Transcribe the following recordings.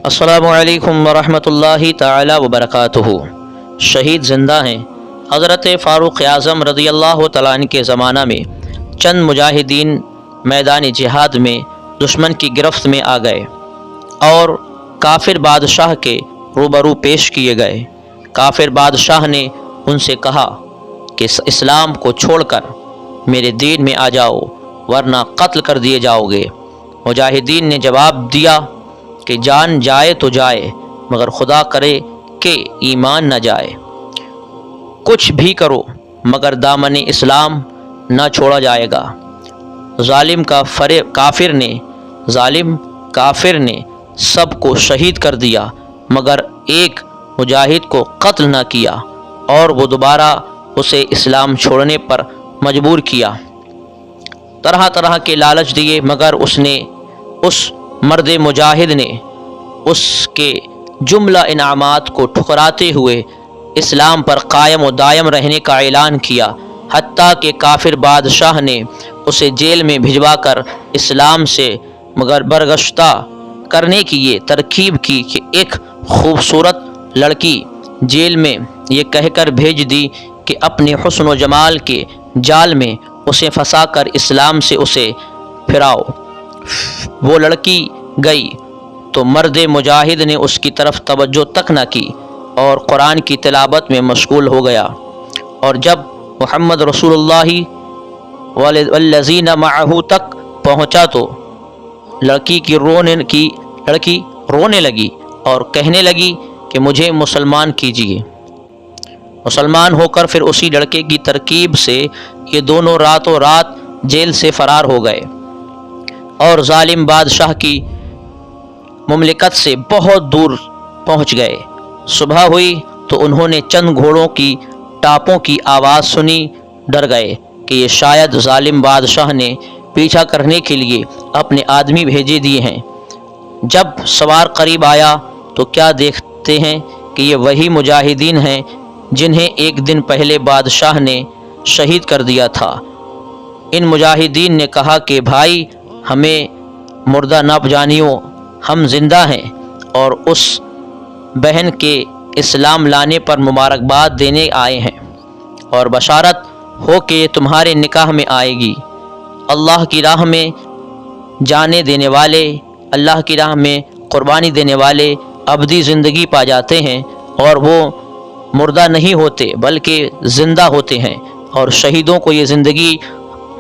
السلام علیکم ورحمۃ اللہ تعالی وبرکاتہ۔ شہید زندہ ہیں۔ حضرت فاروق اعظم رضی اللہ تعالیٰ عنہ کے زمانہ میں چند مجاہدین میدان جہاد میں دشمن کی گرفت میں آ گئے اور کافر بادشاہ کے روبرو پیش کیے گئے۔ کافر بادشاہ نے ان سے کہا کہ اسلام کو چھوڑ کر میرے دین میں آ جاؤ ورنہ قتل کر دیے جاؤ گے۔ مجاہدین نے جواب دیا کہ جان جائے تو جائے مگر خدا کرے کہ ایمان نہ جائے۔ کچھ بھی کرو مگر دامن اسلام نہ چھوڑا جائے گا۔ ظالم کافر نے سب کو شہید کر دیا مگر ایک مجاہد کو قتل نہ کیا اور وہ دوبارہ اسے اسلام چھوڑنے پر مجبور کیا۔ طرح طرح کے لالچ دیے مگر اس مرد مجاہد نے اس کے جملہ انعامات کو ٹھکراتے ہوئے اسلام پر قائم و دائم رہنے کا اعلان کیا، حتیٰ کہ کافر بادشاہ نے اسے جیل میں بھجوا کر اسلام سے مگر برگشتہ کرنے کی یہ ترکیب کی کہ ایک خوبصورت لڑکی جیل میں یہ کہہ کر بھیج دی کہ اپنے حسن و جمال کے جال میں اسے پھنسا کر اسلام سے اسے پھراؤ۔ وہ لڑکی گئی تو مرد مجاہد نے اس کی طرف توجہ تک نہ کی اور قرآن کی تلاوت میں مشغول ہو گیا، اور جب محمد رسول اللہ والذین معہ تک پہنچا تو لڑکی رونے لگی اور کہنے لگی کہ مجھے مسلمان کیجیے۔ مسلمان ہو کر پھر اسی لڑکے کی ترکیب سے یہ دونوں راتوں رات جیل سے فرار ہو گئے اور ظالم بادشاہ کی مملکت سے بہت دور پہنچ گئے۔ صبح ہوئی تو انہوں نے چند گھوڑوں کی ٹاپوں کی آواز سنی، ڈر گئے کہ یہ شاید ظالم بادشاہ نے پیچھا کرنے کے لیے اپنے آدمی بھیجے دیے ہیں۔ جب سوار قریب آیا تو کیا دیکھتے ہیں کہ یہ وہی مجاہدین ہیں جنہیں ایک دن پہلے بادشاہ نے شہید کر دیا تھا۔ ان مجاہدین نے کہا کہ بھائی، ہمیں مردہ نہ جانیو، ہم زندہ ہیں اور اس بہن کے اسلام لانے پر مبارکباد دینے آئے ہیں اور بشارت ہو کہ یہ تمہارے نکاح میں آئے گی۔ اللہ کی راہ میں جانے دینے والے، اللہ کی راہ میں قربانی دینے والے ابدی زندگی پا جاتے ہیں اور وہ مردہ نہیں ہوتے بلکہ زندہ ہوتے ہیں، اور شہیدوں کو یہ زندگی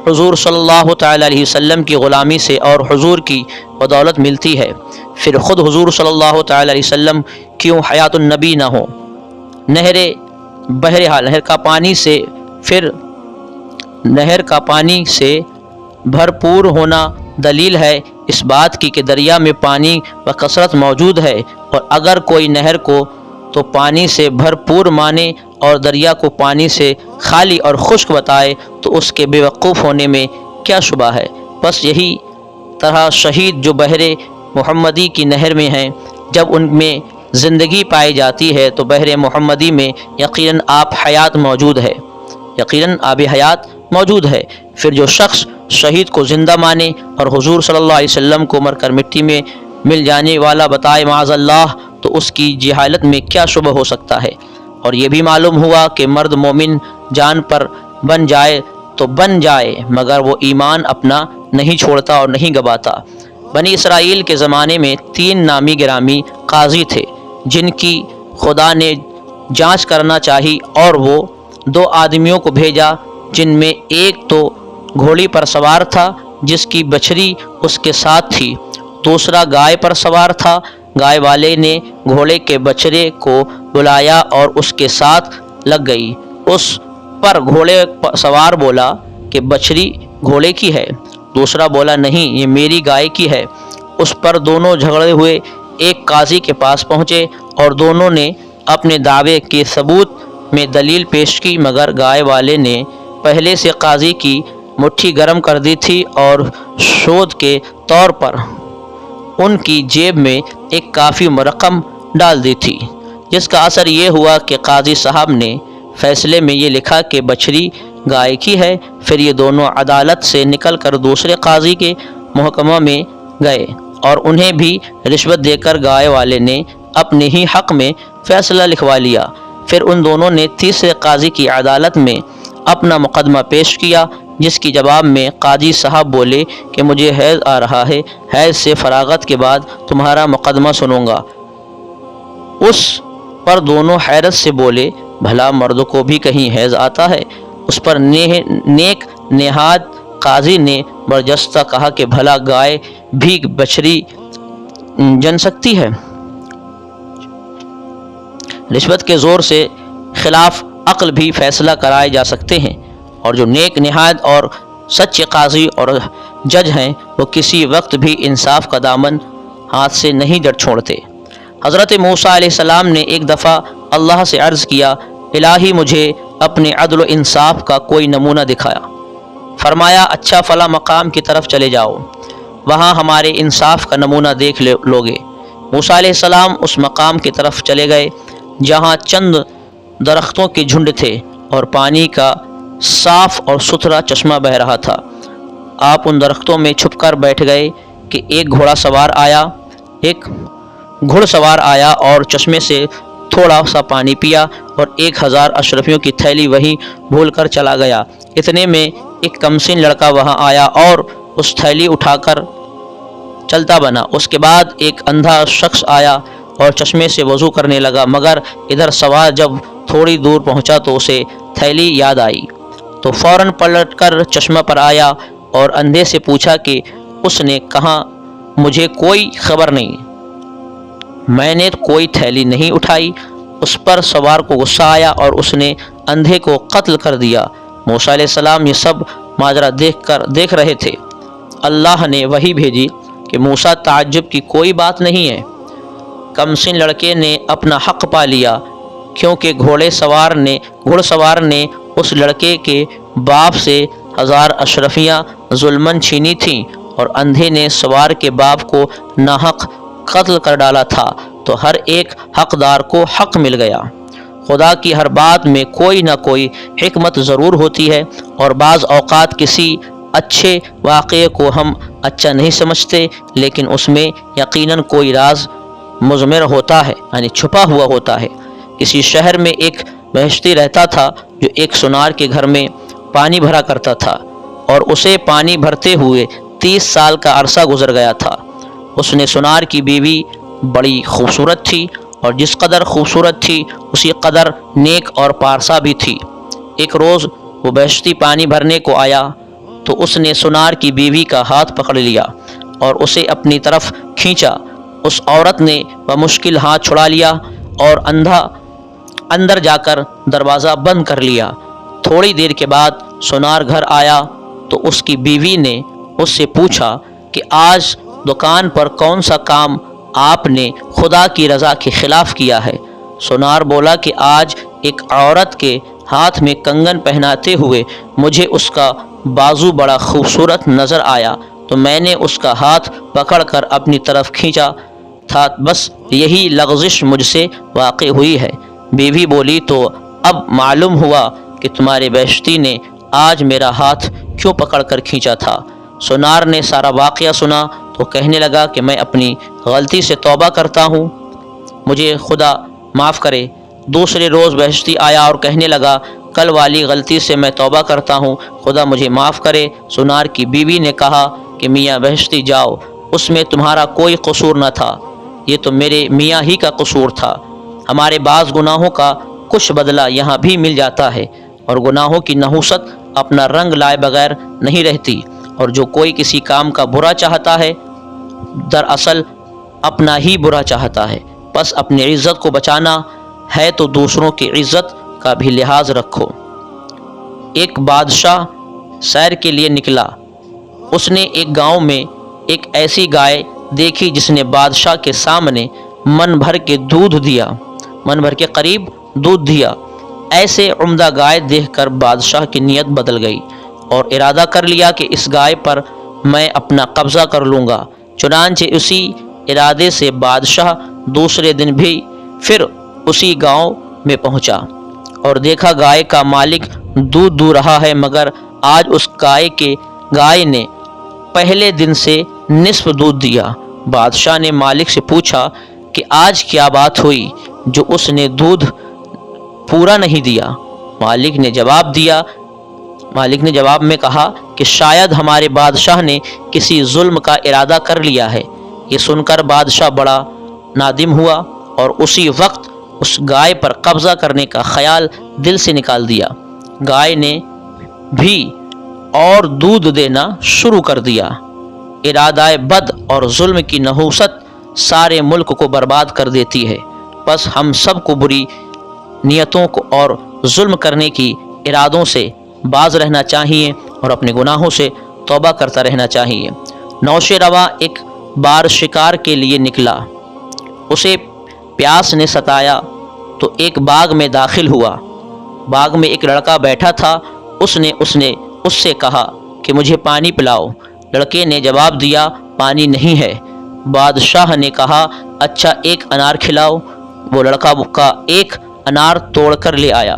حضور صلی اللہ تعالیٰ علیہ وسلم کی غلامی سے اور حضور کی بدولت ملتی ہے۔ پھر خود حضور صلی اللہ تعالیٰ علیہ وسلم کیوں حیات النبی نہ ہو؟ نہر کا پانی سے بھرپور ہونا دلیل ہے اس بات کی کہ دریا میں پانی بکثرت موجود ہے، اور اگر کوئی نہر کو تو پانی سے بھرپور مانے اور دریا کو پانی سے خالی اور خشک بتائے تو اس کے بے وقوف ہونے میں کیا شبہ ہے؟ بس یہی طرح شہید جو بحر محمدی کی نہر میں ہیں، جب ان میں زندگی پائی جاتی ہے تو بحر محمدی میں یقیناً آب حیات موجود ہے۔ پھر جو شخص شہید کو زندہ مانے اور حضور صلی اللہ علیہ وسلم کو مر کر مٹی میں مل جانے والا بتائے معاذ اللہ، تو اس کی جہالت میں کیا شبہ ہو سکتا ہے؟ اور یہ بھی معلوم ہوا کہ مرد مومن جان پر بن جائے تو بن جائے مگر وہ ایمان اپنا نہیں چھوڑتا اور نہیں گواتا۔ بنی اسرائیل کے زمانے میں 3 نامی گرامی قاضی تھے جن کی خدا نے جانچ کرنا چاہی، اور وہ 2 آدمیوں کو بھیجا جن میں ایک تو گھوڑی پر سوار تھا جس کی بچھڑی اس کے ساتھ تھی، دوسرا گائے پر سوار تھا۔ گائے والے نے گھوڑے کے بچڑے کو بلایا اور اس کے ساتھ لگ گئی۔ اس پر گھوڑے سوار بولا کہ بچھڑی گھوڑے کی ہے، دوسرا بولا نہیں، یہ میری گائے کی ہے۔ اس پر دونوں جھگڑے ہوئے ایک قاضی کے پاس پہنچے اور دونوں نے اپنے دعوے کے ثبوت میں دلیل پیش کی، مگر گائے والے نے پہلے سے قاضی کی مٹھی گرم کر دی تھی اور سود کے طور پر ان کی جیب میں ایک کافی رقم ڈال دی تھی، جس کا اثر یہ ہوا کہ قاضی صاحب نے فیصلے میں یہ لکھا کہ بچھڑی گائے کی ہے۔ پھر یہ دونوں عدالت سے نکل کر دوسرے قاضی کے محکمہ میں گئے اور انہیں بھی رشوت دے کر گائے والے نے اپنے ہی حق میں فیصلہ لکھوا لیا۔ پھر ان دونوں نے تیسرے قاضی کی عدالت میں اپنا مقدمہ پیش کیا، جس کی جواب میں قاضی صاحب بولے کہ مجھے حیض آ رہا ہے، حیض سے فراغت کے بعد تمہارا مقدمہ سنوں گا۔ اس پر دونوں حیرت سے بولے، بھلا مرد کو بھی کہیں حیض آتا ہے؟ اس پر نیک نہاد قاضی نے برجستہ کہا کہ بھلا گائے بھی بچری جن سکتی ہے؟ رشوت کے زور سے خلاف عقل بھی فیصلہ کرائے جا سکتے ہیں، اور جو نیک نہاد اور سچے قاضی اور جج ہیں وہ کسی وقت بھی انصاف کا دامن ہاتھ سے نہیں جڑ چھوڑتے۔ حضرت موسیٰ علیہ السلام نے ایک دفعہ اللہ سے عرض کیا، الہی مجھے اپنے عدل و انصاف کا کوئی نمونہ دکھایا۔ فرمایا، اچھا فلاں مقام کی طرف چلے جاؤ، وہاں ہمارے انصاف کا نمونہ دیکھ لوگے۔ موسیٰ علیہ السلام اس مقام کی طرف چلے گئے جہاں چند درختوں کے جھنڈ تھے اور پانی کا صاف اور ستھرا چشمہ بہہ رہا تھا۔ آپ ان درختوں میں چھپ کر بیٹھ گئے کہ ایک گھوڑ سوار آیا اور چشمے سے تھوڑا سا پانی پیا اور 1000 اشرفیوں کی تھیلی وہیں بھول کر چلا گیا۔ اتنے میں ایک کمسن لڑکا وہاں آیا اور اس تھیلی اٹھا کر چلتا بنا۔ اس کے بعد ایک اندھا شخص آیا اور چشمے سے وضو کرنے لگا، مگر ادھر سوار جب تھوڑی دور پہنچا تو اسے تھیلی یاد آئی، تو فوراً پلٹ کر چشمہ پر آیا اور اندھے سے پوچھا کہ اس نے کہا، مجھے کوئی خبر نہیں، میں نے کوئی تھیلی نہیں اٹھائی۔ اس پر سوار کو غصہ آیا اور اس نے اندھے کو قتل کر دیا۔ موسیٰ علیہ السلام یہ سب ماجرا دیکھ رہے تھے۔ اللہ نے وحی بھیجی کہ موسیٰ، تعجب کی کوئی بات نہیں ہے، کمسن لڑکے نے اپنا حق پا لیا، کیونکہ گھوڑ سوار نے اس لڑکے کے باپ سے 1000 اشرفیاں ظلماً چھینی تھیں اور اندھے نے سوار کے باپ کو ناحق قتل کر ڈالا تھا، تو ہر ایک حقدار کو حق مل گیا۔ خدا کی ہر بات میں کوئی نہ کوئی حکمت ضرور ہوتی ہے، اور بعض اوقات کسی اچھے واقعے کو ہم اچھا نہیں سمجھتے، لیکن اس میں یقیناً کوئی راز مضمر ہوتا ہے، یعنی چھپا ہوا ہوتا ہے۔ کسی شہر میں ایک بہشتی رہتا تھا جو ایک سونار کے گھر میں پانی بھرا کرتا تھا، اور اسے پانی بھرتے ہوئے 30 سال کا عرصہ گزر گیا تھا۔ اس نے سونار کی بیوی بڑی خوبصورت تھی، اور جس قدر خوبصورت تھی اسی قدر نیک اور پارسا بھی تھی۔ ایک روز وہ بہشتی پانی بھرنے کو آیا تو اس نے سونار کی بیوی کا ہاتھ پکڑ لیا اور اسے اپنی طرف کھینچا۔ اس عورت نے بمشکل ہاتھ چھڑا لیا اور اندر جا کر دروازہ بند کر لیا۔ تھوڑی دیر کے بعد سونار گھر آیا تو اس کی بیوی نے اس سے پوچھا کہ آج دکان پر کون سا کام آپ نے خدا کی رضا کے خلاف کیا ہے؟ سونار بولا کہ آج ایک عورت کے ہاتھ میں کنگن پہناتے ہوئے مجھے اس کا بازو بڑا خوبصورت نظر آیا، تو میں نے اس کا ہاتھ پکڑ کر اپنی طرف کھینچا تھا، بس یہی لغزش مجھ سے واقع ہوئی ہے۔ بیوی بولی، تو اب معلوم ہوا کہ تمہارے بہشتی نے آج میرا ہاتھ کیوں پکڑ کر کھینچا تھا۔ سونار نے سارا واقعہ سنا تو کہنے لگا کہ میں اپنی غلطی سے توبہ کرتا ہوں، مجھے خدا معاف کرے۔ دوسرے روز بہشتی آیا اور کہنے لگا، کل والی غلطی سے میں توبہ کرتا ہوں، خدا مجھے معاف کرے۔ سونار کی بیوی نے کہا کہ میاں بہشتی جاؤ، اس میں تمہارا کوئی قصور نہ تھا، یہ تو میرے میاں ہی کا قصور تھا۔ ہمارے بعض گناہوں کا کچھ بدلہ یہاں بھی مل جاتا ہے، اور گناہوں کی نحوست اپنا رنگ لائے بغیر نہیں رہتی، اور جو کوئی کسی کام کا برا چاہتا ہے دراصل اپنا ہی برا چاہتا ہے۔ بس اپنی عزت کو بچانا ہے تو دوسروں کی عزت کا بھی لحاظ رکھو۔ ایک بادشاہ سیر کے لیے نکلا۔ اس نے ایک گاؤں میں ایک ایسی گائے دیکھی جس نے بادشاہ کے سامنے من بھر کے قریب دودھ دیا۔ ایسے عمدہ گائے دیکھ کر بادشاہ کی نیت بدل گئی اور ارادہ کر لیا کہ اس گائے پر میں اپنا قبضہ کر لوں گا۔ چنانچہ اسی ارادے سے بادشاہ دوسرے دن بھی پھر اسی گاؤں میں پہنچا اور دیکھا گائے کا مالک دودھ دو رہا ہے، مگر آج اس گائے نے پہلے دن سے نصف دودھ دیا۔ बादशाह ने मालिक से पूछा कि आज क्या बात हुई जो उसने दूध पूरा नहीं दिया। मालिक ने जवाब में कहा कि शायद हमारे बादशाह ने किसी जुल्म का इरादा कर लिया है। ये सुनकर बादशाह बड़ा नादिम हुआ और उसी वक्त उस गाय पर कब्ज़ा करने का ख्याल दिल से निकाल दिया। गाय ने भी और दूध देना शुरू कर दिया। इरादाए बद और जुल्म की नहूसत सारे मुल्क को बर्बाद कर देती है। बस हम सब को बुरी नियतों को और जुल्म करने की इरादों से बाज रहना चाहिए और अपने गुनाहों से तौबा करता रहना चाहिए। नौशेरवा एक बार शिकार के लिए निकला। उसे प्यास ने सताया तो एक बाग में दाखिल हुआ। बाग में एक लड़का बैठा था। उसने उससे कहा कि मुझे पानी पिलाओ। लड़के ने जवाब दिया, पानी नहीं है। बादशाह ने कहा, अच्छा एक अनार खिलाओ। वो लड़का का एक अनार तोड़ कर ले आया।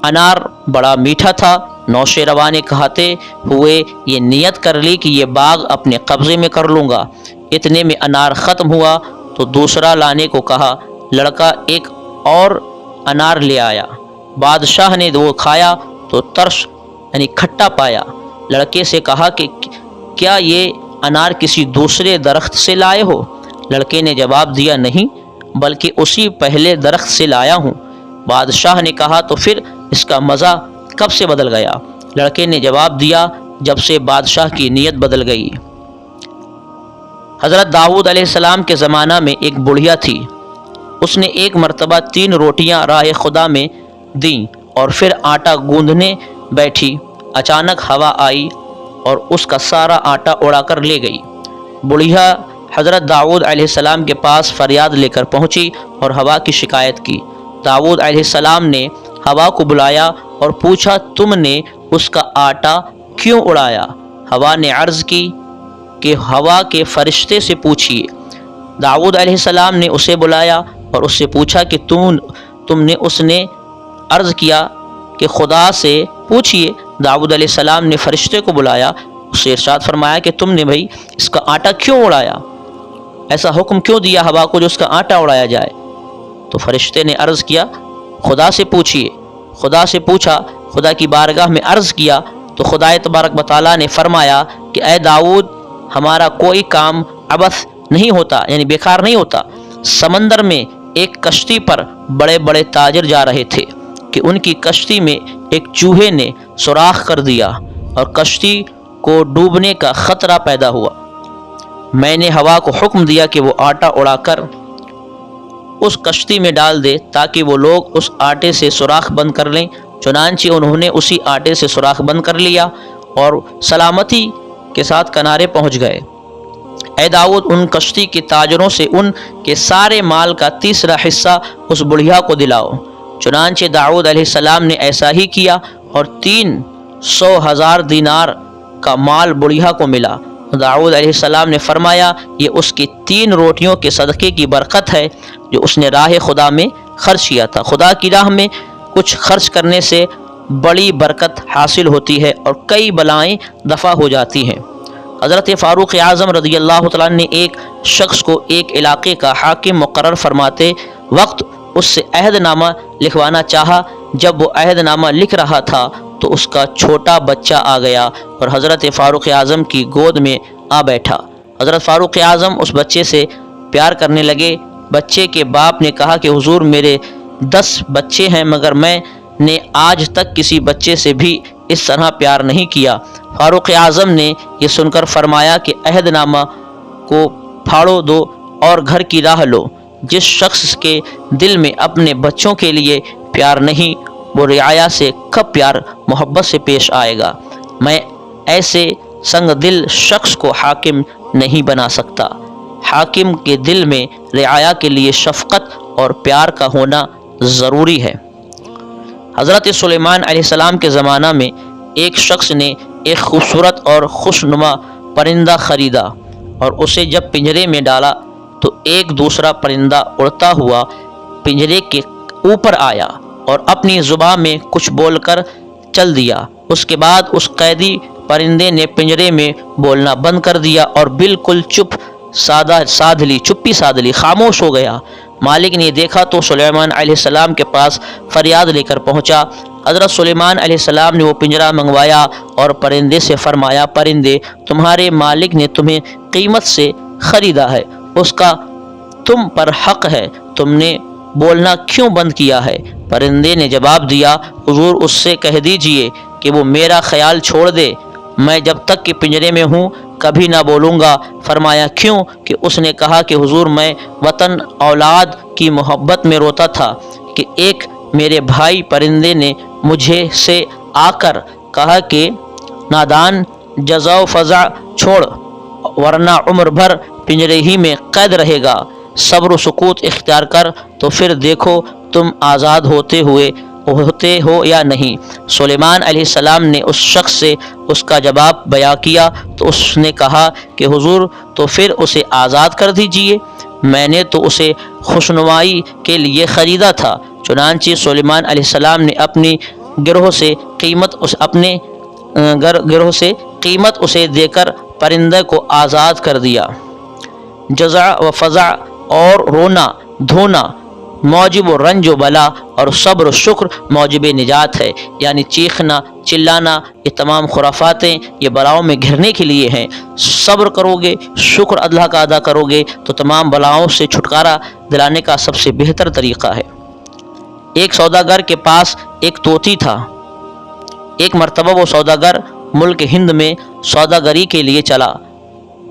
अनार बड़ा मीठा था। नौशेरवा ने कहते हुए ये नियत कर ली कि ये बाग अपने कब्ज़े में कर लूँगा। इतने में अनार ख़त्म हुआ तो दूसरा लाने को कहा। लड़का एक और अनार ले आया। बादशाह ने वो खाया तो तर्श यानी खट्टा पाया। लड़के से कहा कि क्या ये अनार किसी दूसरे दरख्त से लाए हो? लड़के ने जवाब दिया, नहीं, बल्कि उसी पहले दरख्त से लाया हूँ। बादशाह ने कहा, तो फिर इसका मज़ा कब से बदल गया? लड़के ने जवाब दिया, जब से बादशाह की नीयत बदल गई। हज़रत दाऊद अलैहिस्सलाम के ज़माना में एक बुढ़िया थी। उसने एक मरतबा 3 रोटियां राह खुदा में दी और फिर आटा गूंदने बैठी। अचानक हवा आई और उसका सारा आटा उड़ाकर ले गई। बुढ़िया हज़रत दाऊद अलैहिस्सलाम के पास फरियाद लेकर पहुंची और हवा की शिकायत की। दाऊद अलैहिस्सलाम ने हवा को बुलाया और पूछा, तुमने उसका आटा क्यों उड़ाया? हवा ने अर्ज़ की कि हवा के फरिश्ते से पूछिए। दाऊद अलैहिस्सलाम ने उसे बुलाया और उससे पूछा कि तुमने उसने अर्ज़ किया कि खुदा से पूछिए। दाऊद अलैहिस्सलाम ने फरिश्ते को बुलाया, उससे इरशाद फरमाया कि तुमने भाई इसका आटा क्यों उड़ाया? ऐसा हुक्म क्यों दिया हवा को जो उसका आटा उड़ाया जाए? तो फरिश्ते ने अर्ज़ किया, खुदा से पूछिए। खुदा से पूछा, खुदा की बारगाह में अर्ज़ किया तो खुदा तबारक व तआला ने फरमाया कि ए दाऊद, हमारा कोई काम अबस नहीं होता, यानी बेकार नहीं होता। समंदर में एक कश्ती पर बड़े बड़े ताजिर जा रहे थे कि उनकी कश्ती में एक चूहे ने सुराख कर दिया और कश्ती को डूबने का ख़तरा पैदा हुआ। मैंने हवा को हुक्म दिया कि वो आटा उड़ाकर उस कश्ती में डाल दे ताकि वो लोग उस आटे से सुराख बंद कर लें। चुनांचे उन्होंने उसी आटे से सुराख बंद कर लिया और सलामती के साथ किनारे पहुंच गए। ए दाऊद, उन कश्ती के ताजरों से उनके सारे माल का 3रा हिस्सा उस बुढ़िया को दिलाओ। चुनांचे दाऊद अलैहिस्सलाम ने ऐसा ही किया और 300,000 दीनार का माल बुढ़िया को मिला। दाऊद अलैहिस्सलाम ने फरमाया, ये उसकी 3 रोटियों के सदक़े की बरकत है जो उसने राह खुदा में खर्च किया था। खुदा की राह में कुछ खर्च करने से बड़ी बरकत हासिल होती है और कई बलाएं दफ़ा हो जाती हैं। हज़रत फ़ारूक़ आज़म रज़ियल्लाहु तआला ने एक शख्स को एक इलाके का हाकिम मुक़र्रर फरमाते वक्त उससे अहदनामा लिखवाना चाहा। जब वो अहदनामा लिख रहा था तो उसका छोटा बच्चा आ गया और हज़रत फ़ारूक़ आज़म की गोद में आ बैठा। हज़रत फ़ारूक़ आज़म उस बच्चे से प्यार करने लगे। बच्चे के बाप ने कहा कि हुज़ूर, मेरे 10 बच्चे हैं मगर मैंने आज तक किसी बच्चे से भी इस तरह प्यार नहीं किया। फ़ारूक़ आज़म ने यह सुनकर फरमाया कि अहदनामा को फाड़ो दो और घर की राह लो। जिस शख्स के दिल में अपने बच्चों के लिए प्यार नहीं, वो रियाया से कब प्यार मोहब्बत से पेश आएगा। मैं ऐसे संग दिल शख्स को हाकिम नहीं बना सकता। हाकिम के दिल में रियाया के लिए शफ़क़त और प्यार का होना ज़रूरी है। हज़रत सुलेमान अलैहिस्सलाम के ज़माना में एक शख्स ने एक खूबसूरत और खुशनुमा परिंदा ख़रीदा और उसे जब पिंजरे में डाला तो एक दूसरा परिंदा उड़ता हुआ पिंजरे के ऊपर आया और अपनी ज़ुबान में कुछ बोलकर चल दिया। उसके बाद उस कैदी परिंदे ने पिंजरे में बोलना बंद कर दिया और बिल्कुल चुप साध ली, चुप्पी साध ली, खामोश हो गया। मालिक ने देखा तो सुलेमान अलैहिस्सलाम के पास फरियाद लेकर पहुंचा। हज़रत सुलेमान अलैहिस्सलाम ने वो पिंजरा मंगवाया और परिंदे से फरमाया, परिंदे, तुम्हारे मालिक ने तुम्हें कीमत से ख़रीदा है, उसका तुम पर हक़ है, तुमने बोलना क्यों बंद किया है? परिंदे ने जवाब दिया, हुजूर उससे कह दीजिए कि वो मेरा ख्याल छोड़ दे, मैं जब तक कि पिंजरे में हूँ कभी ना बोलूँगा। फरमाया, क्यों? कि उसने कहा कि हुजूर मैं वतन औलाद की मोहब्बत में रोता था कि एक मेरे भाई परिंदे ने मुझे से आकर कहा कि नादान, जज़ा फ़ज़ा छोड़ वरना उम्र भर पिंजरे ही में कैद रहेगा, सब्र सुकूत इख्तियार कर तो फिर देखो तुम आज़ाद होते हो या नहीं। सुलेमान अलैहिस्सलाम ने उस शख्स से उसका जवाब बयां किया तो उसने कहा कि हुजूर तो फिर उसे आज़ाद कर दीजिए, मैंने तो उसे खुशनुमाई के लिए ख़रीदा था। चुनांचे सुलेमान अलैहिस्सलाम ने अपनी गिरोह से कीमत उसे देकर परिंदे को आज़ाद कर दिया। जज़ा व फ़ज़ा और रोना धोना मौजिब रंज व बला और सब्र शुक्र मौजिब निजात है, यानी चीखना चिल्लाना ये तमाम खुराफातें ये बलाओं में घिरने के लिए हैं। सब्र करोगे, शुक्र अल्लाह का अदा करोगे तो तमाम बलाओं से छुटकारा दिलाने का सबसे बेहतर तरीक़ा है। एक सौदागर के पास एक तोती था। एक मरतबा वो सौदागर मुल्क हिंद में सौदागरी के लिए चला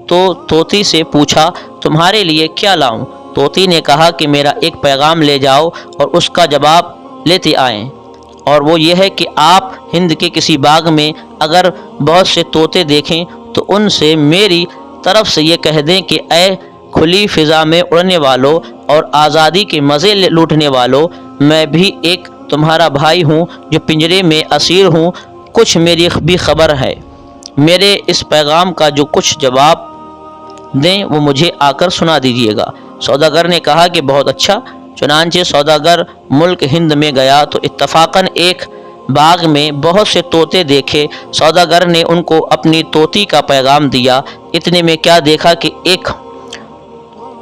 तो तोती से पूछा, तुम्हारे लिए क्या लाऊं? तोती ने कहा कि मेरा एक पैगाम ले जाओ और उसका जवाब लेते आएं, और वो ये है कि आप हिंद के किसी बाग में अगर बहुत से तोते देखें तो उनसे मेरी तरफ से ये कह दें कि ऐ खुली फ़िज़ा में उड़ने वालों और आज़ादी के मज़े लूटने वालों, मैं भी एक तुम्हारा भाई हूँ जो पिंजरे में असीर हूँ, कुछ मेरी भी खबर है, मेरे इस पैगाम का जो कुछ जवाब दें वो मुझे आकर सुना दीजिएगा। सौदागर ने कहा कि बहुत अच्छा। चुनांचे सौदागर मुल्क हिंद में गया तो इत्तफाकन एक बाग में बहुत से तोते देखे। सौदागर ने उनको अपनी तोती का पैगाम दिया। इतने में क्या देखा कि एक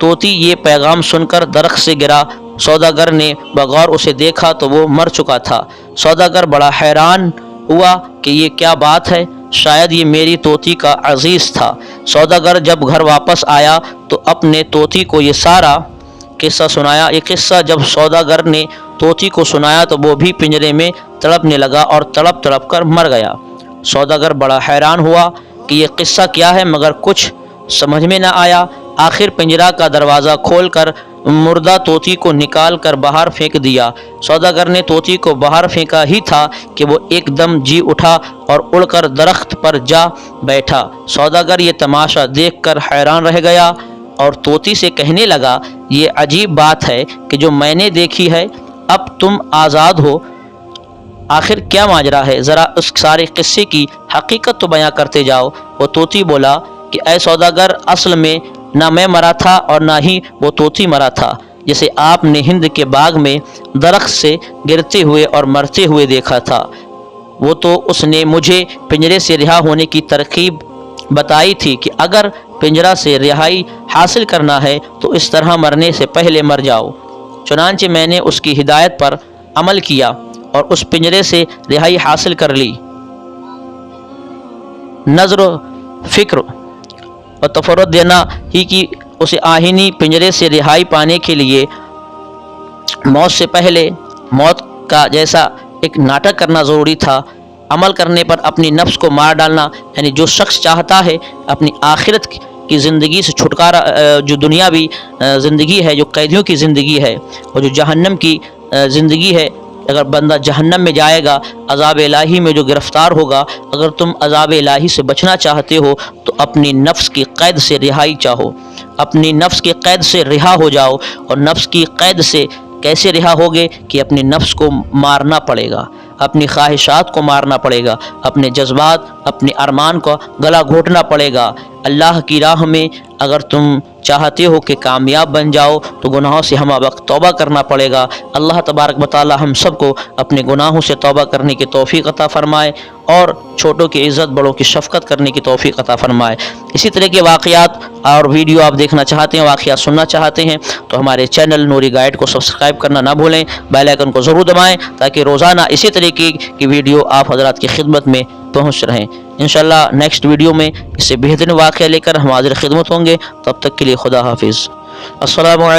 तोती ये पैगाम सुनकर दरख्त से गिरा। सौदागर ने बगौर उसे देखा तो वो मर चुका था। सौदागर बड़ा हैरान हुआ कि ये क्या बात है, शायद ये मेरी तोती का अजीज़ था। सौदागर जब घर वापस आया तो अपने तोती को ये सारा किस्सा सुनाया। ये किस्सा जब सौदागर ने तोती को सुनाया तो वो भी पिंजरे में तड़पने लगा और तड़प तड़प कर मर गया। सौदागर बड़ा हैरान हुआ कि ये किस्सा क्या है, मगर कुछ समझ में न आया। आखिर पिंजरा का दरवाज़ा खोलकर मुर्दा तोती को निकाल कर बाहर फेंक दिया। सौदागर ने तोती को बाहर फेंका ही था कि वो एकदम जी उठा और उड़कर दरख्त पर जा बैठा। सौदागर ये तमाशा देखकर हैरान रह गया और तोती से कहने लगा, ये अजीब बात है कि जो मैंने देखी है, अब तुम आज़ाद हो, आखिर क्या माजरा है, ज़रा उस सारे किस्से की हकीकत तो बयां करते जाओ। वो तोती बोला कि ऐ सौदागर, असल में ना मैं मरा था और ना ही वो तोती मरा था, जिसे आपने हिंद के बाग में दरख्त से गिरते हुए और मरते हुए देखा था। वो तो उसने मुझे पिंजरे से रिहा होने की तरकीब बताई थी कि अगर पिंजरा से रिहाई हासिल करना है तो इस तरह मरने से पहले मर जाओ। चुनांचे मैंने उसकी हिदायत पर अमल किया और उस पिंजरे से रिहाई हासिल कर ली। नज़र फ़िक्र और तफरत देना ही कि उसे आहिनी पिंजरे से रिहाई पाने के लिए मौत से पहले मौत का जैसा एक नाटक करना ज़रूरी था। अमल करने पर अपनी नफ्स को मार डालना, यानी जो शख्स चाहता है अपनी आखिरत की ज़िंदगी से छुटकारा, जो दुनियावी ज़िंदगी है, जो कैदियों की ज़िंदगी है और जो जहन्नम की ज़िंदगी है, अगर बंदा जहन्नम में जाएगा, अज़ाब इलाही में जो गिरफ़्तार होगा, अगर तुम अज़ाब इलाही से बचना चाहते हो तो अपनी नफ्स की क़ैद से रिहाई चाहो, अपनी नफ्स की क़ैद से रिहा हो जाओ। और नफ्स की क़ैद से कैसे रिहा होगे कि अपनी नफ्स को मारना पड़ेगा, अपनी ख्वाहिशात को मारना पड़ेगा, अपने जज्बात, अपने अरमान को गला घोटना पड़ेगा। اللہ کی راہ میں اگر تم چاہتے ہو کہ کامیاب بن جاؤ تو گناہوں سے ہمہ وقت توبہ کرنا پڑے گا۔ اللہ تبارک و تعالی ہم سب کو اپنے گناہوں سے توبہ کرنے کی توفیق عطا فرمائے اور چھوٹوں کی عزت بڑوں کی شفقت کرنے کی توفیق عطا فرمائے۔ اسی طرح کے واقعات اور ویڈیو آپ دیکھنا چاہتے ہیں، واقعات سننا چاہتے ہیں تو ہمارے چینل نوری گائیڈ کو سبسکرائب کرنا نہ بھولیں، بیل آئیکن کو ضرور دبائیں تاکہ روزانہ اسی طریقے کی ویڈیو آپ حضرات کی خدمت میں پہنچ رہیں۔ انشاءاللہ نیکسٹ ویڈیو میں اس سے بہترین واقعہ لے کر ہم حاضر خدمت ہوں گے، تب تک کے لیے خدا حافظ۔ السلام علیکم۔